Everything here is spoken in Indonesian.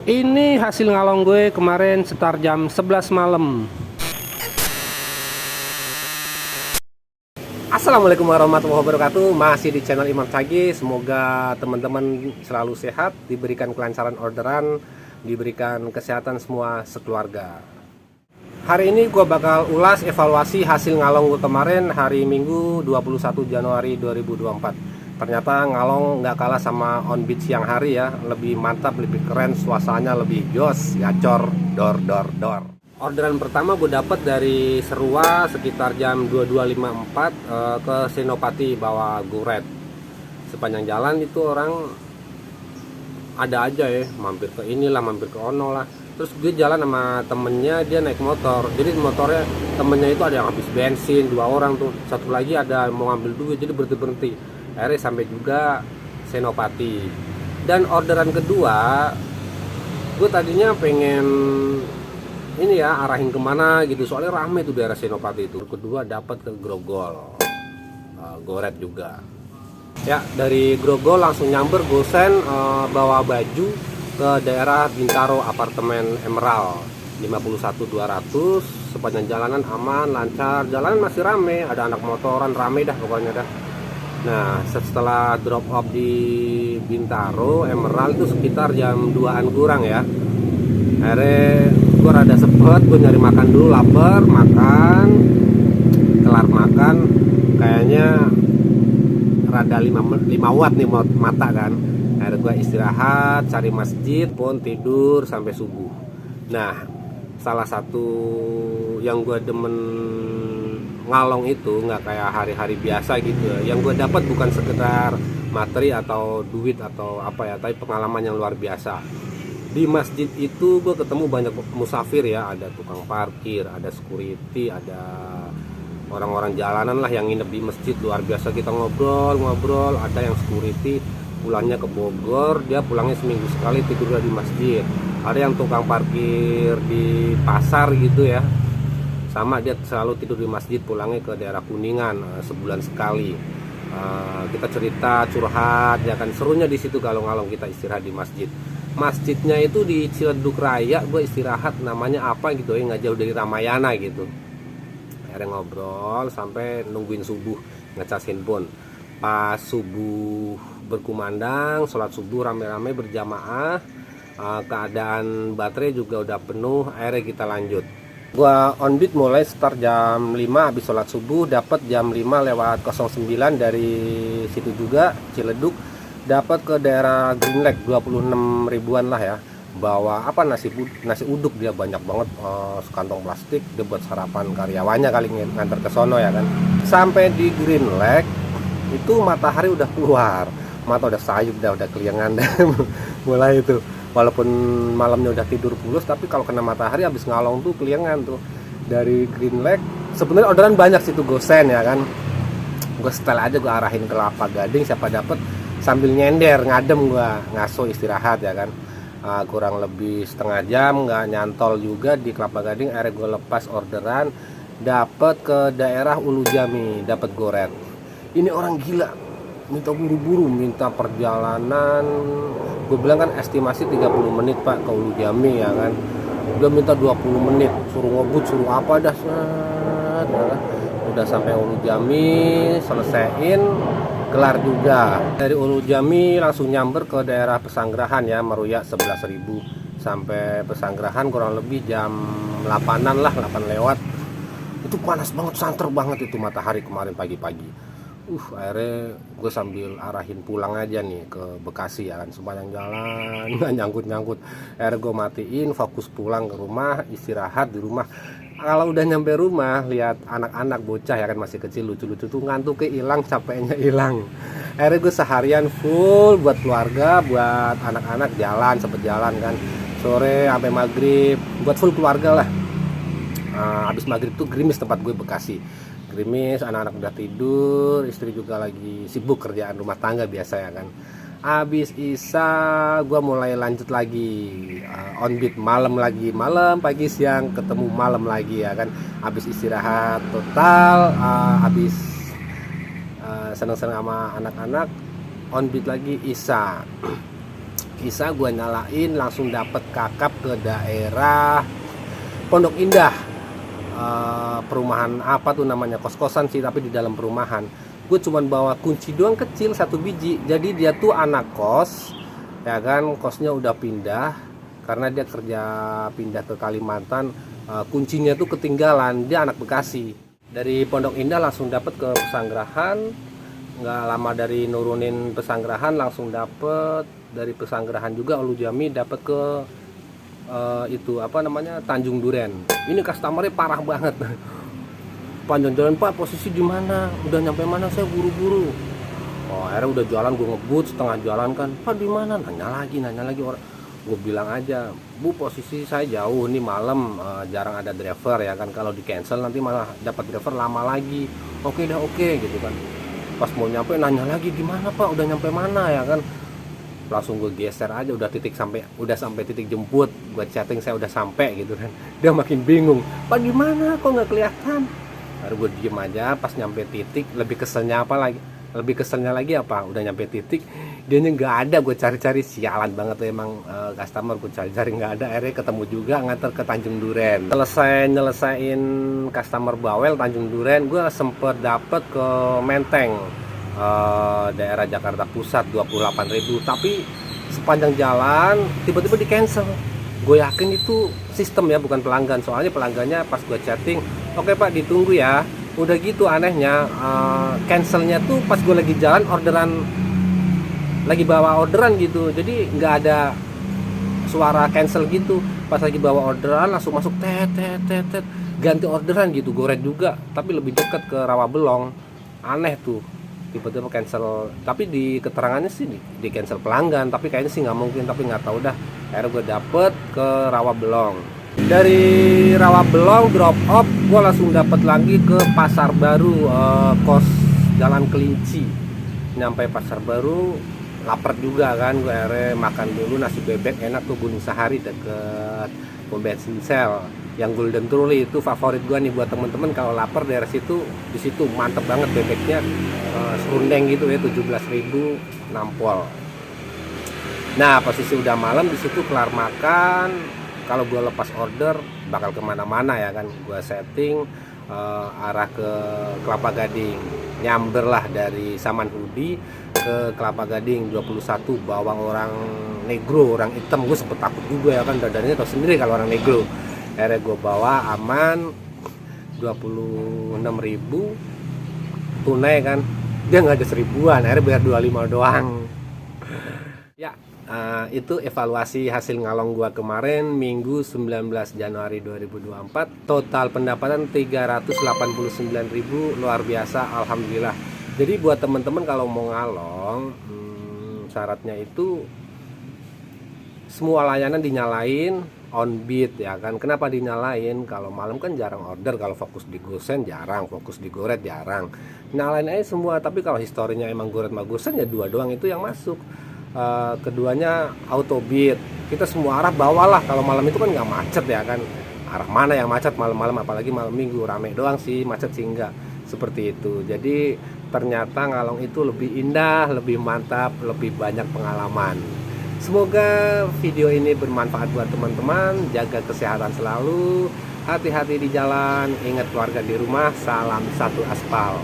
Ini hasil ngalong gue kemarin sekitar jam 11 malam. Assalamualaikum warahmatullahi wabarakatuh. Masih di channel Imam Cagi. Semoga teman-teman selalu sehat, diberikan kelancaran orderan, diberikan kesehatan semua sekeluarga. Hari ini gue bakal ulas evaluasi hasil ngalong gue kemarin hari Minggu 21 Januari 2024. Ternyata ngalong nggak kalah sama on beat siang hari ya. Lebih mantap, lebih keren, suasananya lebih jos, gacor, dor. Orderan pertama gue dapat dari Serua sekitar jam 22.54 ke Senopati bawa guret. Sepanjang jalan itu orang ada aja ya, mampir ke inilah, mampir ke ono lah. Terus dia jalan sama temennya, dia naik motor. Jadi motornya temennya itu ada yang habis bensin, 2 orang tuh. Satu lagi ada mau ngambil duit, jadi berhenti. Akhirnya sampai juga Senopati. Dan orderan kedua, gue tadinya pengen ini ya, arahin kemana gitu, soalnya rame tuh daerah Senopati itu. Kedua dapat ke Grogol, goret juga ya. Dari Grogol langsung nyamber gosen, bawa baju ke daerah Bintaro apartemen Emerald 51.200. Sepanjang jalanan aman, lancar, jalanan masih rame, ada anak motoran, rame dah pokoknya dah. Nah, setelah drop off di Bintaro Emerald itu sekitar jam 2-an kurang ya. Akhirnya gue rada sepet, gue nyari makan dulu, lapar, makan. Kelar makan, kayaknya rada 5 watt nih mata kan. Akhirnya gue istirahat, cari masjid, pun tidur sampai subuh. Nah, salah satu yang gue demen ngalong itu nggak kayak hari-hari biasa gitu ya. Yang gue dapat bukan sekedar materi atau duit atau apa ya, tapi pengalaman yang luar biasa. Di masjid itu gue ketemu banyak musafir ya, ada tukang parkir, ada security, ada orang-orang jalanan lah yang nginep di masjid. Luar biasa, kita ngobrol, ada yang security pulangnya ke Bogor, dia pulangnya seminggu sekali tidurnya di masjid. Ada yang tukang parkir di pasar gitu ya, sama dia selalu tidur di masjid, pulangnya ke daerah Kuningan sebulan sekali. Kita cerita, curhat ya kan, serunya di situ kalau ngalong kita istirahat di masjid. Masjidnya itu di Ciledug Raya, gue istirahat namanya apa gitu ya, nggak jauh dari Ramayana gitu. Akhirnya ngobrol sampai nungguin subuh, ngecas handphone. Pas subuh berkumandang, sholat subuh rame-rame berjamaah, keadaan baterai juga udah penuh, akhirnya kita lanjut. Gua on beat mulai start jam 5 habis sholat subuh, dapat jam 5:09 dari situ juga Ciledug, dapat ke daerah Green Lake 26 ribuan lah ya. Bawa apa, nasi uduk, dia banyak banget, sekantong plastik, dia buat sarapan karyawannya kali ngantar ke sono ya kan. Sampai di Green Lake itu matahari udah keluar, mata udah sayup, udah keliangan mulai itu. Walaupun malamnya udah tidur pulas, tapi kalau kena matahari habis ngalong tuh keliangan tuh. Dari Green Lake sebenarnya orderan banyak situ gosen ya kan. Gue setel aja, gue arahin ke Kelapa Gading, siapa dapet sambil nyender ngadem, gue ngaso istirahat ya kan. Kurang lebih setengah jam nggak nyantol juga di Kelapa Gading. Akhirnya gue lepas orderan, dapet ke daerah Ulu Jami, dapet goret. Ini orang gila, minta buru-buru, minta perjalanan. Gue bilang kan estimasi 30 menit pak ke Ulu Jami ya kan. Dia minta 20 menit, suruh ngebut, suruh apa dah. Udah sampai Ulu Jami, selesaiin, kelar juga. Dari Ulu Jami langsung nyamber ke daerah Pesanggerahan ya, Meruya 11.000. Sampai Pesanggerahan kurang lebih jam 8-an lah, 8 lewat. Itu panas banget, santer banget itu matahari kemarin pagi-pagi. Akhirnya gue sambil arahin pulang aja nih ke Bekasi ya kan, sepanjang jalan nggak nyangkut. Akhirnya gue matiin, fokus pulang ke rumah, istirahat di rumah. Kalau udah nyampe rumah, lihat anak-anak bocah ya kan, masih kecil, lucu-lucu tuh, ngantuknya hilang, capeknya hilang. Akhirnya gue seharian full buat keluarga, buat anak-anak, sempet jalan kan, sore sampai maghrib, buat full keluarga lah. Habis maghrib tuh gerimis tempat gue, Bekasi gerimis, anak-anak udah tidur, istri juga lagi sibuk kerjaan rumah tangga biasa ya kan. Habis isya gue mulai lanjut lagi, on beat malam lagi, malam pagi siang ketemu malam lagi ya kan. Habis istirahat total, habis seneng-seneng sama anak-anak, on beat lagi isya. Bisa gue nyalain langsung dapet kakap ke daerah Pondok Indah. Perumahan apa tuh namanya, kos-kosan sih tapi di dalam perumahan. Gue cuman bawa kunci doang kecil 1 biji, jadi dia tuh anak kos ya kan, kosnya udah pindah karena dia kerja pindah ke Kalimantan. Kuncinya tuh ketinggalan, dia anak Bekasi. Dari Pondok Indah langsung dapet ke Pesanggerahan, nggak lama dari nurunin Pesanggerahan langsung dapet dari Pesanggerahan juga Ulu Jami dapet ke itu apa namanya, Tanjung Duren. Ini customernya parah banget. Panjang jalan, Pak, posisi di mana? Udah nyampe mana? Saya buru-buru. Oh, akhirnya udah jalan, gue ngebut setengah jalan kan. Pak, di mana? Nanya lagi orang. Gue bilang aja, Bu, posisi saya jauh nih, malam, jarang ada driver ya kan. Kalau di cancel nanti malah dapat driver lama lagi. Oke dah, oke gitu kan. Pas mau nyampe nanya lagi, di mana Pak? Udah nyampe mana ya kan? Langsung gue geser aja, udah sampai titik jemput, gue chatting saya udah sampai gitu kan. Dia makin bingung, Pak di mana kok nggak kelihatan. Baru gue diem aja. Pas nyampe titik, lebih keselnya lagi apa, udah nyampe titik dianya nggak ada. Gue cari-cari, sialan banget tuh emang, customer gue cari-cari nggak ada. Akhirnya ketemu juga, nganter ke Tanjung Duren. Selesai nyelesain customer bawel Tanjung Duren, gue sempet dapet ke Menteng, daerah Jakarta Pusat 28.000, tapi sepanjang jalan tiba-tiba di cancel. Gue yakin itu sistem ya, bukan pelanggan, soalnya pelanggannya pas gue chatting, oke Pak ditunggu ya, udah gitu. Anehnya cancelnya tuh pas gue lagi jalan, lagi bawa orderan gitu, jadi nggak ada suara cancel gitu. Pas lagi bawa orderan langsung masuk tet ganti orderan gitu, goret juga tapi lebih dekat ke Rawabelong. Aneh tuh, tiba-tiba cancel, tapi di keterangannya sih di cancel pelanggan, tapi kayaknya sih nggak mungkin, tapi nggak tahu dah. Akhirnya gue dapet ke Rawabelong. Dari Rawabelong drop off, gue langsung dapet lagi ke Pasar Baru, kos Jalan Kelinci. Nyampe Pasar Baru lapar juga kan, gue akhirnya makan dulu nasi bebek enak tuh, Gunung Sahari deket pom bensin Shell. Yang Golden Truly itu favorit gue nih buat temen-temen kalau lapar daerah situ. Di situ mantep banget bebeknya, serundeng gitu ya, 17.000 nampol. Nah posisi udah malam di situ kelar makan. Kalau gue lepas order bakal kemana-mana ya kan, gue setting arah ke Kelapa Gading, nyamber lah dari Samanhudi ke Kelapa Gading 21, bawang orang negro, orang hitam. Gue sempet takut juga ya kan, dadanya tau sendiri kalau orang negro. Akhirnya gue bawa aman 26.000 tunai kan, dia nggak ada 1.000-an, akhirnya bayar 25 doang. Ya, itu evaluasi hasil ngalong gua kemarin Minggu 19 Januari 2024. Total pendapatan 389.000, luar biasa, alhamdulillah. Jadi buat teman-teman kalau mau ngalong, syaratnya itu semua layanan dinyalain on beat ya kan. Kenapa dinyalain? Kalau malam kan jarang order, kalau fokus di gosen jarang, fokus di goret jarang. Nyalain aja semua, tapi kalau historinya emang goret sama gosen ya dua doang itu yang masuk. Keduanya auto beat, kita semua arah bawalah. Kalau malam itu kan nggak macet ya kan, arah mana yang macet malam-malam, apalagi malam minggu, rame doang sih, macet sih enggak, seperti itu. Jadi ternyata ngalong itu lebih indah, lebih mantap, lebih banyak pengalaman. Semoga video ini bermanfaat buat teman-teman. Jaga kesehatan selalu, hati-hati di jalan, ingat keluarga di rumah, salam satu aspal.